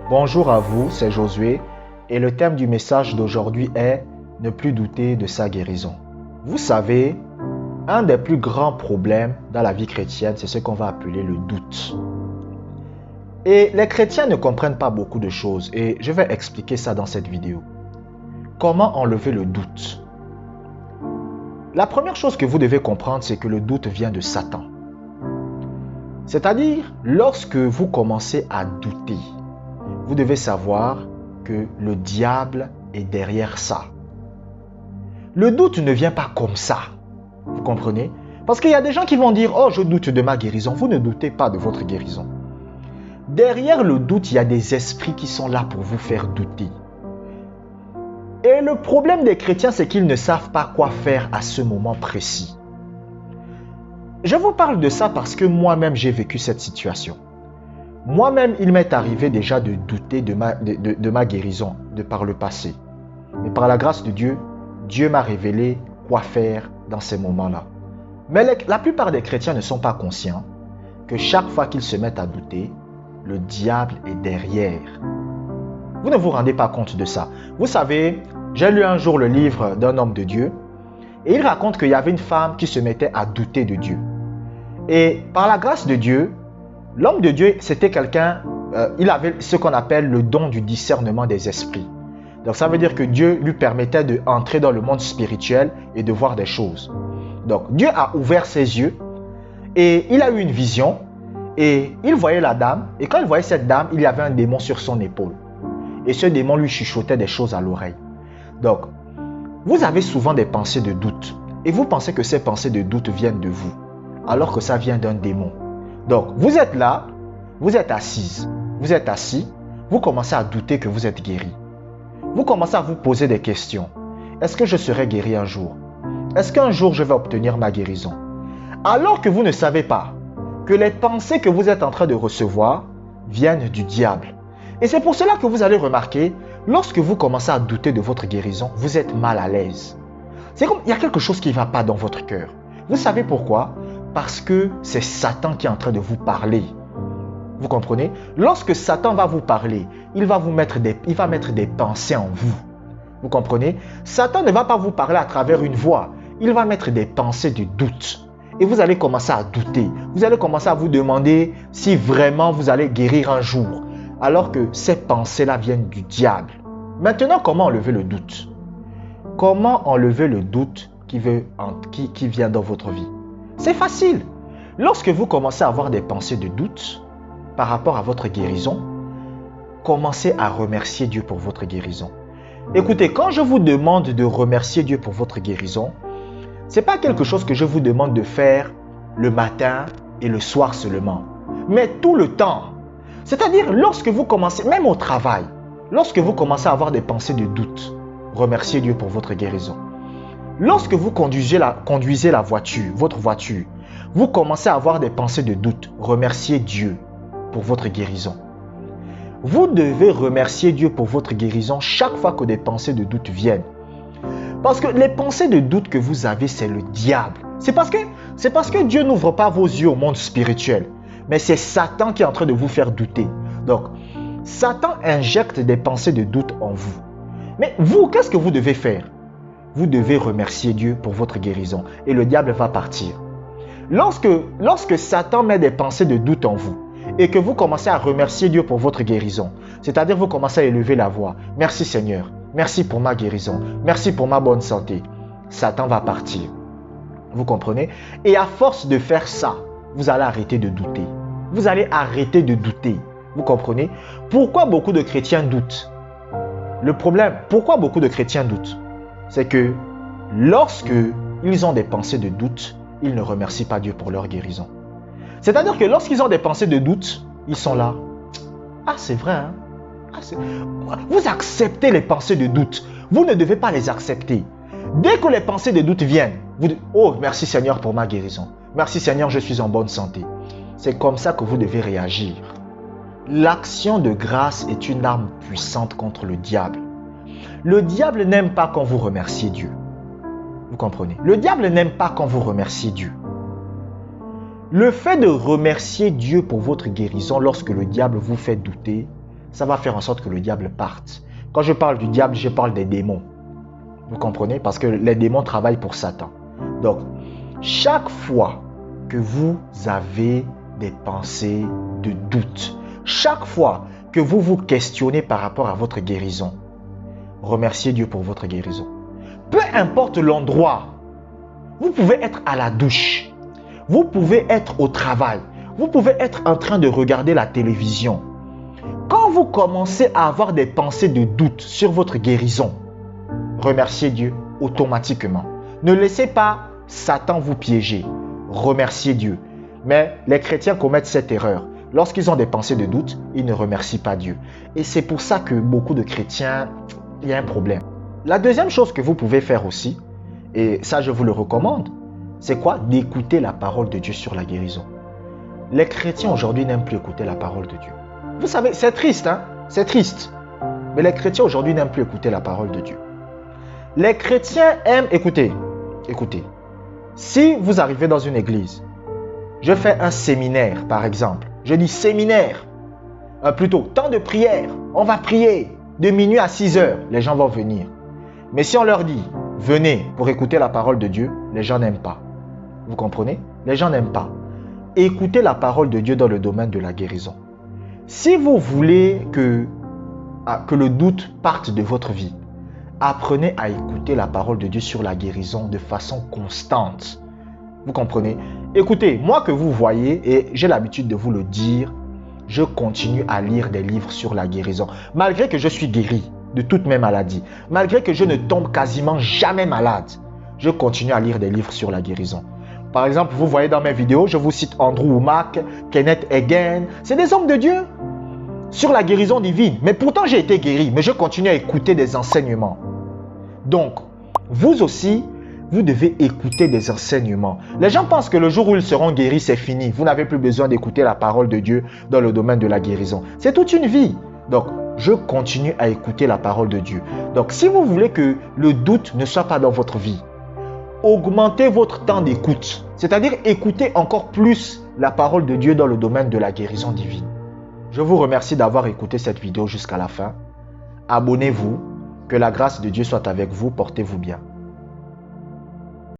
Bonjour à vous, c'est Josué et le thème du message d'aujourd'hui est « Ne plus douter de sa guérison ». Vous savez, un des plus grands problèmes dans la vie chrétienne, c'est ce qu'on va appeler le doute. Et les chrétiens ne comprennent pas beaucoup de choses et je vais expliquer ça dans cette vidéo. Comment enlever le doute? La première chose que vous devez comprendre, c'est que le doute vient de Satan. C'est-à-dire, lorsque vous commencez à douter, vous devez savoir que le diable est derrière ça. Le doute ne vient pas comme ça. Vous comprenez? Parce qu'il y a des gens qui vont dire « Oh, je doute de ma guérison ». Vous ne doutez pas de votre guérison. Derrière le doute, il y a des esprits qui sont là pour vous faire douter. Et le problème des chrétiens, c'est qu'ils ne savent pas quoi faire à ce moment précis. Je vous parle de ça parce que moi-même, j'ai vécu cette situation. Moi-même, il m'est arrivé déjà de douter de ma guérison de par le passé. Mais par la grâce de Dieu, Dieu m'a révélé quoi faire dans ces moments-là. Mais la plupart des chrétiens ne sont pas conscients que chaque fois qu'ils se mettent à douter, le diable est derrière. Vous ne vous rendez pas compte de ça. Vous savez, j'ai lu un jour le livre d'un homme de Dieu et il raconte qu'il y avait une femme qui se mettait à douter de Dieu. Et par la grâce de Dieu, l'homme de Dieu, c'était quelqu'un, il avait ce qu'on appelle le don du discernement des esprits. Donc ça veut dire que Dieu lui permettait d'entrer dans le monde spirituel et de voir des choses. Donc Dieu a ouvert ses yeux et il a eu une vision et il voyait la dame. Et quand il voyait cette dame, il y avait un démon sur son épaule. Et ce démon lui chuchotait des choses à l'oreille. Donc, vous avez souvent des pensées de doute et vous pensez que ces pensées de doute viennent de vous, alors que ça vient d'un démon. Donc, vous êtes là, vous êtes assise, vous êtes assis, vous commencez à douter que vous êtes guéri. Vous commencez à vous poser des questions. Est-ce que je serai guéri un jour? Est-ce qu'un jour je vais obtenir ma guérison? Alors que vous ne savez pas que les pensées que vous êtes en train de recevoir viennent du diable. Et c'est pour cela que vous allez remarquer, lorsque vous commencez à douter de votre guérison, vous êtes mal à l'aise. C'est comme il y a quelque chose qui ne va pas dans votre cœur. Vous savez pourquoi? Parce que c'est Satan qui est en train de vous parler. Vous comprenez? Lorsque Satan va vous parler, il va mettre des pensées en vous. Vous comprenez? Satan ne va pas vous parler à travers une voix. Il va mettre des pensées de doute. Et vous allez commencer à douter. Vous allez commencer à vous demander si vraiment vous allez guérir un jour. Alors que ces pensées-là viennent du diable. Maintenant, comment enlever le doute? Comment enlever le doute qui vient dans votre vie? C'est facile. Lorsque vous commencez à avoir des pensées de doute par rapport à votre guérison, commencez à remercier Dieu pour votre guérison. Écoutez, quand je vous demande de remercier Dieu pour votre guérison, ce n'est pas quelque chose que je vous demande de faire le matin et le soir seulement, mais tout le temps. C'est-à-dire, lorsque vous commencez, même au travail, lorsque vous commencez à avoir des pensées de doute, remerciez Dieu pour votre guérison. Lorsque vous conduisez la voiture, votre voiture, vous commencez à avoir des pensées de doute, remerciez Dieu pour votre guérison. Vous devez remercier Dieu pour votre guérison chaque fois que des pensées de doute viennent. Parce que les pensées de doute que vous avez, c'est le diable. C'est parce que Dieu n'ouvre pas vos yeux au monde spirituel. Mais c'est Satan qui est en train de vous faire douter. Donc, Satan injecte des pensées de doute en vous. Mais vous, qu'est-ce que vous devez faire? Vous devez remercier Dieu pour votre guérison. Et le diable va partir. Lorsque Satan met des pensées de doute en vous, et que vous commencez à remercier Dieu pour votre guérison, c'est-à-dire vous commencez à élever la voix. Merci Seigneur. Merci pour ma guérison. Merci pour ma bonne santé. Satan va partir. Vous comprenez? Et à force de faire ça, vous allez arrêter de douter. Vous allez arrêter de douter. Vous comprenez? Pourquoi beaucoup de chrétiens doutent? Le problème, pourquoi beaucoup de chrétiens doutent? C'est que lorsque ils ont des pensées de doute, ils ne remercient pas Dieu pour leur guérison. C'est-à-dire que lorsqu'ils ont des pensées de doute, ils sont là. Ah, c'est vrai, hein? Vous acceptez les pensées de doute. Vous ne devez pas les accepter. Dès que les pensées de doute viennent, vous dites, oh, merci Seigneur pour ma guérison. Merci Seigneur, je suis en bonne santé. C'est comme ça que vous devez réagir. L'action de grâce est une arme puissante contre le diable. Le diable n'aime pas quand vous remerciez Dieu. Vous comprenez? Le diable n'aime pas quand vous remerciez Dieu. Le fait de remercier Dieu pour votre guérison lorsque le diable vous fait douter, ça va faire en sorte que le diable parte. Quand je parle du diable, je parle des démons. Vous comprenez? Parce que les démons travaillent pour Satan. Donc, chaque fois que vous avez des pensées de doute, chaque fois que vous vous questionnez par rapport à votre guérison, remerciez Dieu pour votre guérison. Peu importe l'endroit, vous pouvez être à la douche, vous pouvez être au travail, vous pouvez être en train de regarder la télévision. Quand vous commencez à avoir des pensées de doute sur votre guérison, remerciez Dieu automatiquement. Ne laissez pas Satan vous piéger. Remerciez Dieu. Mais les chrétiens commettent cette erreur. Lorsqu'ils ont des pensées de doute, ils ne remercient pas Dieu. Et c'est pour ça que beaucoup de chrétiens, il y a un problème. La deuxième chose que vous pouvez faire aussi, et ça je vous le recommande, c'est quoi? D'écouter la parole de Dieu sur la guérison. Les chrétiens aujourd'hui n'aiment plus écouter la parole de Dieu. Vous savez, c'est triste, hein? C'est triste. Mais les chrétiens aujourd'hui n'aiment plus écouter la parole de Dieu. Les chrétiens aiment écouter. Écoutez, si vous arrivez dans une église, je fais un séminaire par exemple. Je dis séminaire, plutôt temps de prière. On va prier de minuit à 6 heures. Les gens vont venir. Mais si on leur dit, venez pour écouter la parole de Dieu, les gens n'aiment pas. Vous comprenez? Les gens n'aiment pas. Écoutez la parole de Dieu dans le domaine de la guérison. Si vous voulez que le doute parte de votre vie, apprenez à écouter la parole de Dieu sur la guérison de façon constante. Vous comprenez? Écoutez, moi que vous voyez, et j'ai l'habitude de vous le dire, je continue à lire des livres sur la guérison. Malgré que je suis guéri de toutes mes maladies, malgré que je ne tombe quasiment jamais malade, je continue à lire des livres sur la guérison. Par exemple, vous voyez dans mes vidéos, je vous cite Andrew Wommack, Kenneth Hagin. C'est des hommes de Dieu sur la guérison divine. Mais pourtant, j'ai été guéri, mais je continue à écouter des enseignements. Donc, vous aussi, vous devez écouter des enseignements. Les gens pensent que le jour où ils seront guéris, c'est fini. Vous n'avez plus besoin d'écouter la parole de Dieu dans le domaine de la guérison. C'est toute une vie. Donc, je continue à écouter la parole de Dieu. Donc, si vous voulez que le doute ne soit pas dans votre vie, augmentez votre temps d'écoute. C'est-à-dire écoutez encore plus la parole de Dieu dans le domaine de la guérison divine. Je vous remercie d'avoir écouté cette vidéo jusqu'à la fin. Abonnez-vous. Que la grâce de Dieu soit avec vous. Portez-vous bien.